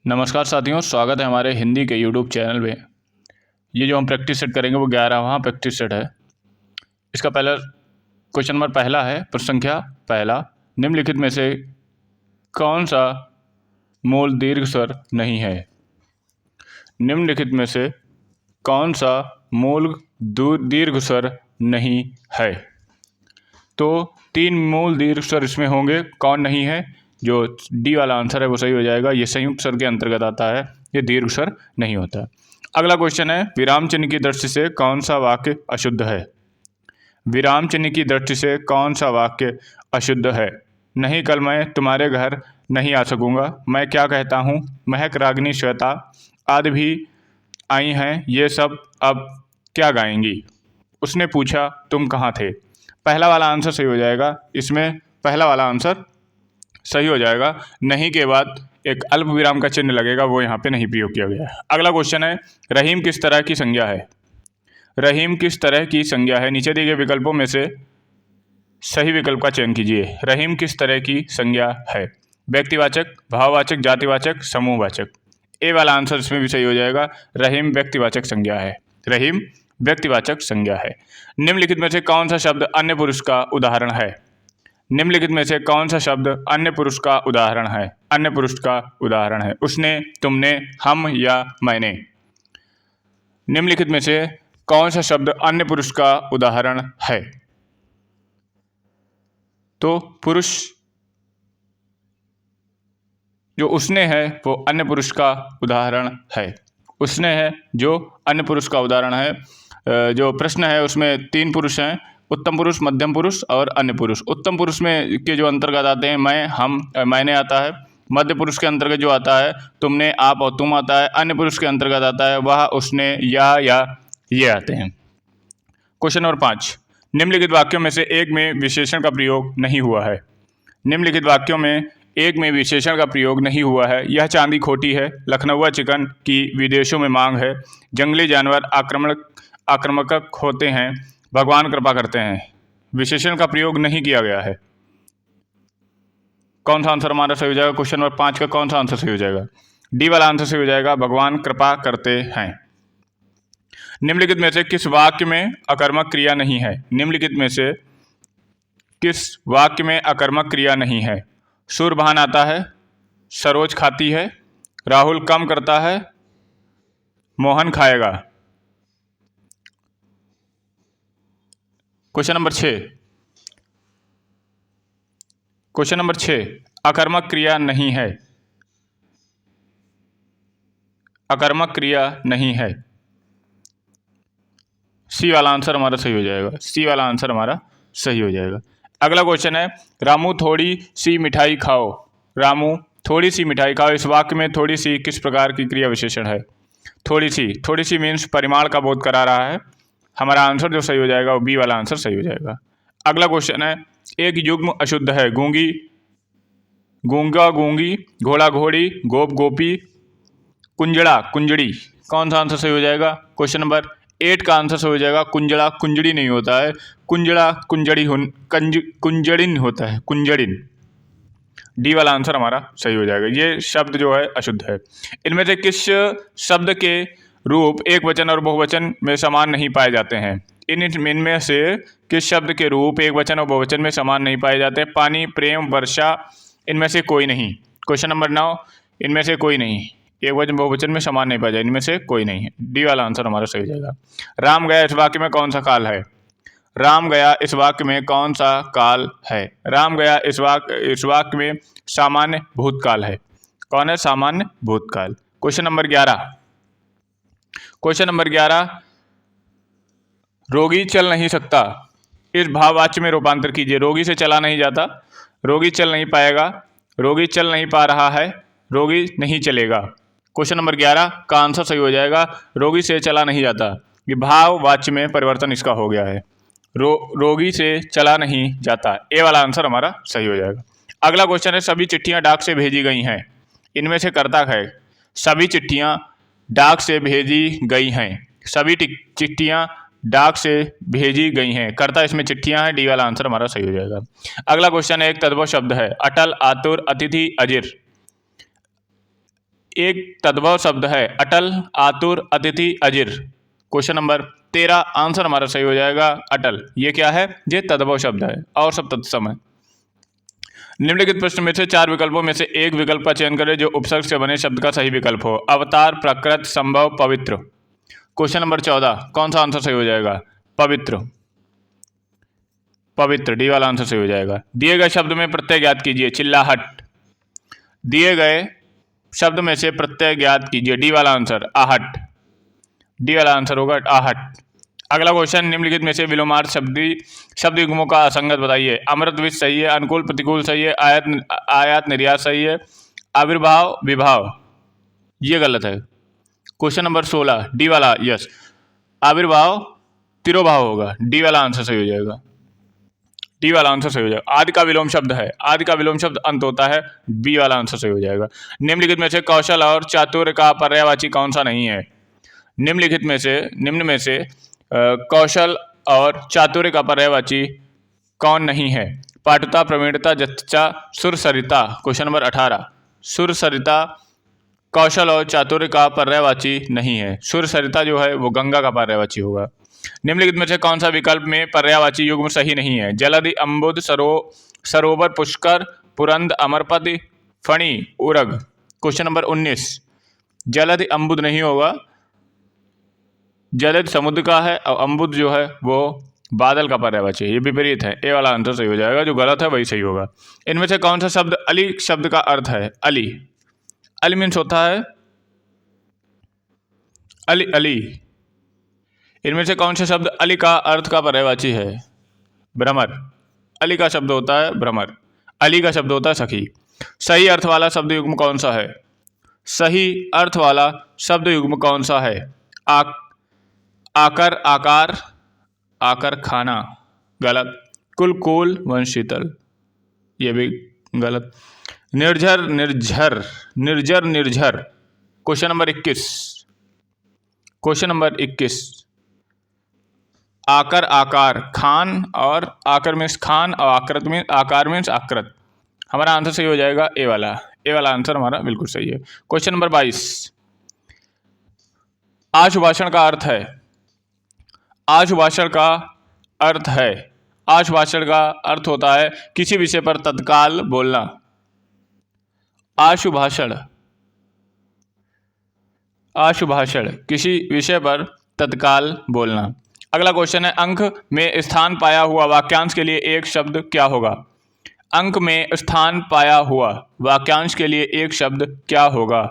नमस्कार साथियों, स्वागत है हमारे हिंदी के यूट्यूब चैनल में। ये जो हम प्रैक्टिस सेट करेंगे वो 11वां प्रैक्टिस सेट है। इसका पहला क्वेश्चन नंबर पहला है, प्रश्न संख्या पहला, निम्नलिखित में से कौन सा मूल दीर्घ स्वर नहीं है? निम्नलिखित में से कौन सा मूल दीर्घ स्वर नहीं है? तो 3 मूल दीर्घ स्वर इसमें होंगे, कौन नहीं है? जो डी वाला आंसर है वो सही हो जाएगा। ये संयुक्त स्वर के अंतर्गत आता है, ये दीर्घ स्वर नहीं होता। अगला क्वेश्चन है, विराम चिन्ह की दृष्टि से कौन सा वाक्य अशुद्ध है? विराम चिन्ह की दृष्टि से कौन सा वाक्य अशुद्ध है? नहीं, कल मैं तुम्हारे घर नहीं आ सकूंगा। मैं क्या कहता हूँ? महक, रागिनी, श्वेता आदि भी आई हैं, ये सब अब क्या गाएंगी? उसने पूछा, तुम कहाँ थे? पहला वाला आंसर सही हो जाएगा। इसमें पहला वाला आंसर सही हो जाएगा। नहीं के बाद एक अल्प विराम का चिन्ह लगेगा, वो यहाँ पे नहीं प्रयोग किया गया है। अगला क्वेश्चन है, रहीम किस तरह की संज्ञा है? रहीम किस तरह की संज्ञा है? नीचे दिए गए विकल्पों में से सही विकल्प का चयन कीजिए। रहीम किस तरह की संज्ञा है? व्यक्तिवाचक, भाववाचक, जातिवाचक, समूहवाचक। ए वाला आंसर इसमें भी सही हो जाएगा। रहीम व्यक्तिवाचक संज्ञा है। रहीम व्यक्तिवाचक संज्ञा है। निम्नलिखित में से कौन सा शब्द अन्य पुरुष का उदाहरण है? निम्नलिखित में से कौन सा शब्द अन्य पुरुष का उदाहरण है? अन्य पुरुष का उदाहरण है। उसने, तुमने, हम या मैंने। निम्नलिखित में से कौन सा शब्द अन्य पुरुष का उदाहरण है? तो पुरुष जो उसने है वो अन्य पुरुष का उदाहरण है। उसने है जो अन्य पुरुष का उदाहरण है। जो प्रश्न है उसमें 3 पुरुष हैं, उत्तम पुरुष, मध्यम पुरुष और अन्य पुरुष। उत्तम पुरुष में के जो अंतर्गत आते हैं मैं, हम, मैंने आता है। मध्य पुरुष के अंतर्गत जो आता है तुमने, आप और तुम आता है। अन्य पुरुष के अंतर्गत आता है वह, उसने, या ये आते हैं। क्वेश्चन नंबर 5, निम्नलिखित वाक्यों में से एक में विशेषण का प्रयोग नहीं हुआ है। निम्नलिखित वाक्यों में एक में विशेषण का प्रयोग नहीं हुआ है। यह चांदी खोटी है। लखनऊआ चिकन की विदेशों में मांग है। जंगली जानवर आक्रामक होते हैं। भगवान कृपा करते हैं। विशेषण का प्रयोग नहीं किया गया है। कौन सा आंसर हमारा सही हो जाएगा? क्वेश्चन नंबर 5 का कौन सा आंसर सही हो जाएगा? डी वाला आंसर सही हो जाएगा। भगवान कृपा करते हैं। निम्नलिखित में से किस वाक्य में अकर्मक क्रिया नहीं है? निम्नलिखित में से किस वाक्य में अकर्मक क्रिया नहीं है? सूर्यभान आता है, सरोज खाती है, राहुल कम करता है, मोहन खाएगा। क्वेश्चन नंबर 6 अकर्मक क्रिया नहीं है। अकर्मक क्रिया नहीं है। सी वाला आंसर हमारा सही हो जाएगा। सी वाला आंसर हमारा सही हो जाएगा। अगला क्वेश्चन है, रामू थोड़ी सी मिठाई खाओ। रामू थोड़ी सी मिठाई खाओ। इस वाक्य में थोड़ी सी किस प्रकार की क्रिया विशेषण है? थोड़ी सी मीन्स परिमाण का बोध करा रहा है। हमारा आंसर जो सही हो जाएगा वो बी वाला आंसर सही हो जाएगा। अगला क्वेश्चन है, एक युग्म अशुद्ध है। गूंगी, गूंगा, गूंगी, घोड़ा, घोड़ी, गोप, गोपी, कुंजड़ा, कुंजड़ी। कौन सा आंसर सही हो जाएगा? क्वेश्चन नंबर 8 का आंसर सही हो जाएगा। कुंजड़ा कुंजड़ी नहीं होता है। कुंजड़ा कुंजड़िन होता है। कुंजड़िन। डी वाला आंसर हमारा सही हो जाएगा। ये शब्द जो है अशुद्ध है। इनमें से किस शब्द के रूप एक वचन और बहुवचन में समान नहीं पाए जाते हैं? इनमें से किस शब्द के रूप एक वचन और बहुवचन में समान नहीं पाए जाते? पानी, प्रेम, वर्षा, इनमें से कोई नहीं। क्वेश्चन नंबर 9, इनमें से कोई नहीं। एक वचन बहुवचन में समान नहीं पाया जाए, इनमें से कोई नहीं है। डी वाला आंसर हमारा सही हो जाएगा। राम गया इस वाक्य में कौन सा काल है? राम गया इस वाक्य में कौन सा काल है? राम गया इस वाक्य में सामान्य भूतकाल है। कौन है? सामान्य भूतकाल। क्वेश्चन नंबर 11, रोगी चल नहीं सकता। इस भाववाच्य में रूपांतर कीजिए। रोगी से चला नहीं जाता, रोगी चल नहीं पाएगा, रोगी चल नहीं पा रहा है, रोगी नहीं चलेगा। क्वेश्चन नंबर 11 का आंसर सही हो जाएगा। रोगी से चला नहीं जाता, ये भाववाच्य में परिवर्तन इसका हो गया है। रोगी से चला नहीं जाता। ए वाला आंसर हमारा सही हो जाएगा। अगला क्वेश्चन है, सभी चिट्ठियां डाक से भेजी गई हैं। इनमें से कर्ता है। सभी चिट्ठियां डाक से भेजी गई हैं। सभी चिट्ठियां डाक से भेजी गई हैं। कर्ता इसमें चिट्ठियां हैं। डी वाला आंसर हमारा सही हो जाएगा। अगला क्वेश्चन है, एक तद्भव शब्द है। अटल, आतुर, अतिथि, अजिर। एक तद्भव शब्द है अटल, आतुर, अतिथि, अजिर। क्वेश्चन नंबर 13 आंसर हमारा सही हो जाएगा अटल। ये क्या है? ये तद्भव शब्द है और सब तत्सम है। निम्नलिखित प्रश्न में से 4 विकल्पों में से एक विकल्प का चयन करें जो उपसर्ग से बने शब्द का सही विकल्प हो। अवतार, प्रकृत, संभव, पवित्र। क्वेश्चन नंबर 14 कौन सा आंसर सही हो जाएगा? पवित्र। पवित्र डी वाला आंसर सही हो जाएगा। दिए गए शब्द में प्रत्यय ज्ञात कीजिए। चिल्लाहट। दिए गए शब्द में से प्रत्यय ज्ञात कीजिए। डी वाला आंसर आहट। डी वाला आंसर होगा आहट। अगला क्वेश्चन निम्नलिखित में से विलोमार्थ शब्द युग्मों का असंगत बताइए। अमृत विष सही है, अनुकूल प्रतिकूल सही है, आयात निर्यात सही है, आविर्भाव विभाव ये गलत है। क्वेश्चन नंबर 16 डी वाला यस, आविर्भाव तिरोभाव होगा। डी वाला आंसर सही हो जाएगा। डी वाला आंसर सही हो जाएगा। आदि का विलोम शब्द है, आदि का विलोम शब्द अंत होता है। बी वाला आंसर सही हो जाएगा। निम्नलिखित में से कौशल और चातुर्य का पर्यायवाची कौन सा नहीं है? निम्न में से कौशल और चातुर्य का पर्यायवाची कौन नहीं है? पाटुता, प्रवीणता, जच्चा, सुरसरिता। क्वेश्चन नंबर 18 सुरसरिता कौशल और चातुर्य का पर्यायवाची नहीं है। सुरसरिता जो है वो गंगा का पर्यायवाची होगा। निम्नलिखित में से कौन सा विकल्प में पर्यायवाची युग्म सही नहीं है? जलधि, अम्बुद, सरोवर, पुष्कर, पुरंद, अमरपद, फणी, उरग। क्वेश्चन नंबर 19 जलधि अम्बुद नहीं होगा। जलद समुद्र का है और अम्बुद जो है वो बादल का पर्यायवाची है। ये विपरीत है। ए वाला आंसर सही हो जाएगा, जो गलत है वही सही होगा। इनमें से कौन सा शब्द अली शब्द का अर्थ है? अली। अली मीन्स होता है अली अली। इनमें से कौन सा शब्द अली का अर्थ का पर्यायवाची है? भ्रमर। अली का शब्द होता है भ्रमर। अली का शब्द होता है सखी। सही अर्थ वाला शब्द युग्म कौन सा है? सही अर्थ वाला शब्द युग्म कौन सा है? आकर, आकार, आकर खाना गलत। कुल, कूल, वंश, शीतल ये भी गलत। निर्झर, निर्झर, निर्जर, निर्झर। क्वेश्चन नंबर 21 क्वेश्चन नंबर 21 आकर, आकार, खान और आकर मीन्स खान और आकृत मीन्स आकार मीन्स आकृत। हमारा आंसर सही हो जाएगा ए वाला। ए वाला आंसर हमारा बिल्कुल सही है। क्वेश्चन नंबर 22 आशुभाषण का अर्थ है। आशुभाषण का अर्थ है। आशुभाषण का अर्थ होता है किसी विषय पर तत्काल बोलना। आशुभाषण, आशुभाषण किसी विषय पर तत्काल बोलना। अगला क्वेश्चन है अंक में स्थान पाया हुआ वाक्यांश के लिए एक शब्द क्या होगा? अंक में स्थान पाया हुआ वाक्यांश के लिए एक शब्द क्या होगा?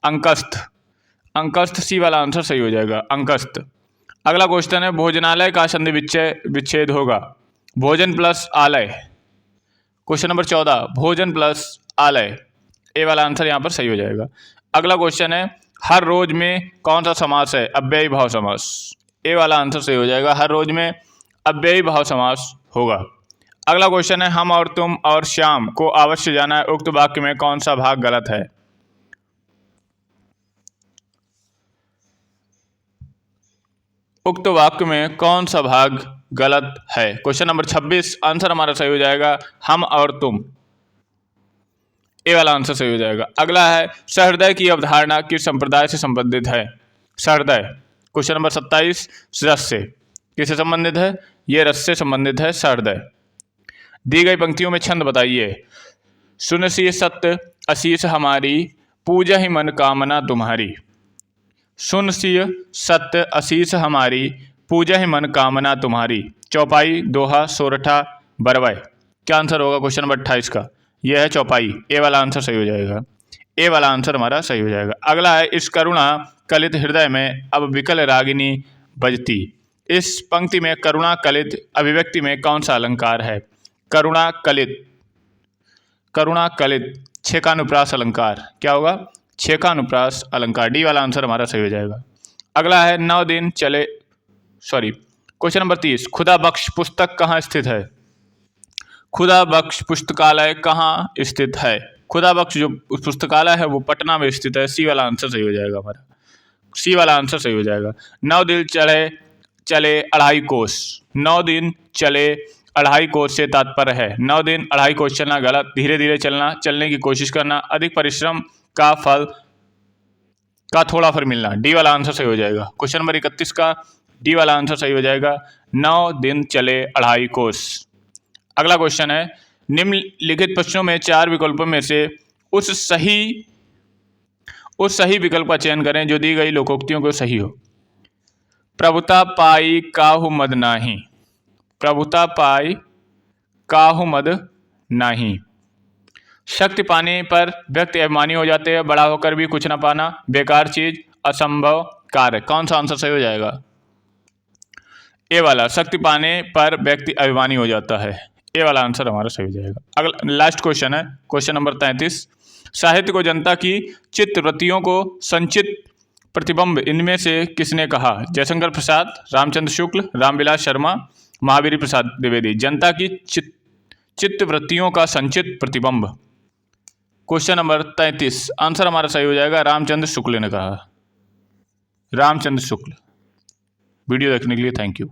अंकस्थ। अंकस्थ सी वाला आंसर सही हो जाएगा, अंकस्थ। अगला क्वेश्चन है भोजनालय का संधि विच्छेद होगा। भोजन प्लस आलय। क्वेश्चन नंबर 14 भोजन प्लस आलय। ए वाला आंसर यहाँ पर सही हो जाएगा। अगला क्वेश्चन है हर रोज में कौन सा समास है? अव्ययी भाव समास। ए वाला आंसर सही हो जाएगा। हर रोज में अव्ययी भाव समास होगा। अगला क्वेश्चन है हम और तुम और श्याम को अवश्य जाना है। उक्त वाक्य में कौन सा भाग गलत है? उक्त वाक्य में कौन सा भाग गलत है? क्वेश्चन नंबर 26 आंसर हमारा सही हो जाएगा हम और तुम। ए वाला आंसर सही हो जाएगा। अगला है सहृदय की अवधारणा किस संप्रदाय से संबंधित है? सहृदय। क्वेश्चन नंबर 27 रस से किससे संबंधित है? ये रस से संबंधित है सहृदय। दी गई पंक्तियों में छंद बताइए। सुनसी सत्य असीस हमारी पूजा ही मन कामना तुम्हारी। सुनसी सत्य असीस हमारी पूजा ही मन कामना तुम्हारी। चौपाई, दोहा, सोरठा, बरवय। क्या आंसर होगा क्वेश्चन नंबर 28 का? यह है चौपाई। ए वाला आंसर सही हो जाएगा। ए वाला आंसर हमारा सही हो जाएगा। अगला है इस करुणा कलित हृदय में अब विकल रागिनी बजती। इस पंक्ति में करुणा कलित अभिव्यक्ति में कौन सा अलंकार है? करुणा कलित, करुणा कलित छेकानुप्रास अलंकार। क्या होगा? छेकानुप्रास अलंकार। डी वाला आंसर हमारा सही हो जाएगा। अगला है 9 दिन चले क्वेश्चन नंबर 30 खुदा बख्श पुस्तक कहाँ स्थित है? खुदा बख्श पुस्तकालय कहाँ स्थित है? खुदा बख्श जो पुस्तकालय है वो पटना में स्थित है। सी वाला आंसर सही हो जाएगा हमारा। सी वाला आंसर सही हो जाएगा। 9 दिन चले 2.5 कोस। 9 दिन चले 2.5 कोस से तात्पर्य है 9 दिन 2.5 कोस चलना गलत। धीरे धीरे चलना, चलने की कोशिश करना, अधिक परिश्रम का फल का थोड़ा फिर मिलना, डी वाला आंसर सही हो जाएगा। क्वेश्चन नंबर 31 का डी वाला आंसर सही हो जाएगा। 9 दिन चले 2.5 कोस। अगला क्वेश्चन है, निम्नलिखित प्रश्नों में 4 विकल्पों में से उस सही विकल्प का चयन करें जो दी गई लोकोक्तियों को सही हो। प्रभुता पाई काहू मद नाही, प्रभुता पाई काहू मद नाही। शक्ति पाने पर व्यक्ति अभिमानी हो जाते हैं, बड़ा होकर भी कुछ ना पाना, बेकार चीज, असंभव कार्य। कौन सा आंसर सही हो जाएगा? ए वाला, शक्ति पाने पर व्यक्ति अभिमानी हो जाता है, ए वाला आंसर हमारा सही हो जाएगा। अगला लास्ट क्वेश्चन है, क्वेश्चन नंबर 33। साहित्य को जनता की चित्तवृत्तियों को संचित प्रतिबिंब इनमें से किसने कहा? जयशंकर प्रसाद, रामचंद्र शुक्ल, रामविलास शर्मा, महावीर प्रसाद द्विवेदी। जनता की चित्तवृत्तियों का संचित प्रतिबिंब। क्वेश्चन नंबर 33 आंसर हमारा सही हो जाएगा, रामचंद्र शुक्ल ने कहा, रामचंद्र शुक्ल। वीडियो देखने के लिए थैंक यू।